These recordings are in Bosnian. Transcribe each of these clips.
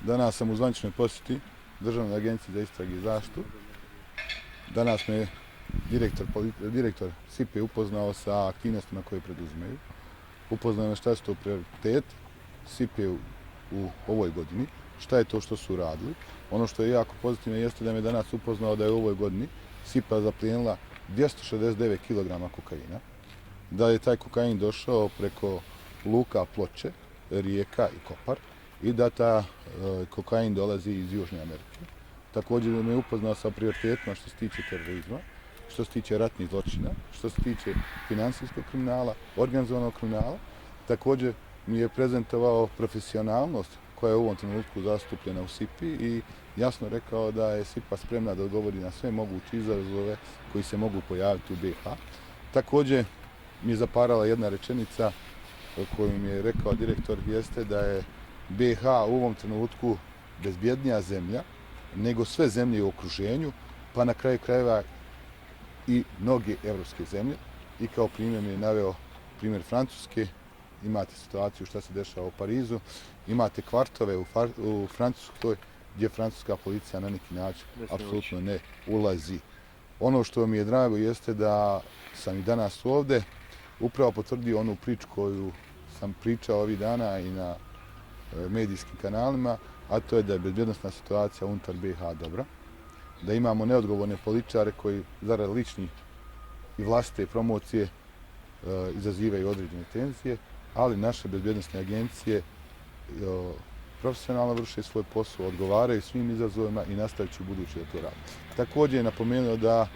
Danas sam u zvaničnoj posjeti Državnoj agenciji za istrage i zaštitu. Danas me direktor SIP-e upoznao sa aktivnostima koje preduzimaju. Upoznao me šta su to prioriteti SIP-e u ovoj godini, šta je to što su uradili. Ono što je jako pozitivno jeste da me danas upoznao da je u ovoj godini SIP-a zaplijenila 269 kg kokaina, da je taj kokain došao preko luka Ploče, Rijeka i Kopar i da ta kokain dolazi iz Južne Amerike. Također me je upoznao sa prioritetima što se tiče terorizma, što se tiče ratnih zločina, što se tiče finansijskog kriminala, organizovanog kriminala. Također mi je prezentovao profesionalnost koja je u ovom trenutku zastupljena u SIP-i i jasno rekao da je SIP-a spremna da odgovori na sve moguće izazove koji se mogu pojaviti u BiH. Također mi je zaparala jedna rečenica koju mi je rekao direktor, jeste da je BiH u ovom trenutku bezbjednija zemlja nego sve zemlje u okruženju, pa na kraju krajeva i mnoge evropske zemlje. I kao primjer mi je naveo primjer Francuske. Imate situaciju šta se dešava u Parizu, imate kvartove u Francuskoj gdje francuska policija na neki način apsolutno ne ulazi. Ono što mi je drago jeste da sam i danas ovdje upravo potvrdio onu priču koju sam pričao ovih dana i na medijskim kanalima, a to je da je bezbjednosna situacija unutar BiH dobra, da imamo neodgovorne političare koji zarad ličnih i vlastite promocije izazivaju određene tenzije, ali naše bezbjednosne agencije profesionalno vrše svoj posao, odgovaraju svim izazovima i nastavit će u buduće da to radi. Također je napomenuo da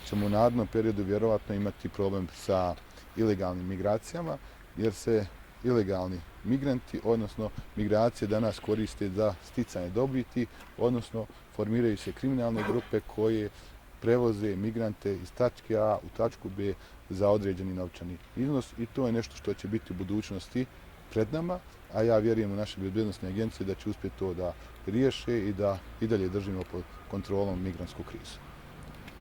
ćemo u narednom periodu vjerovatno imati problem sa ilegalnim migracijama, jer se ilegalni migranti, odnosno migracije danas koriste za sticanje dobiti, odnosno formiraju se kriminalne grupe koje prevoze migrante iz tačke A u tačku B za određeni novčani iznos i to je nešto što će biti u budućnosti pred nama, a ja vjerujem u naše bezbjednosne agencije da će uspjeti to da riješe i da i dalje držimo pod kontrolom migrantsku krizu.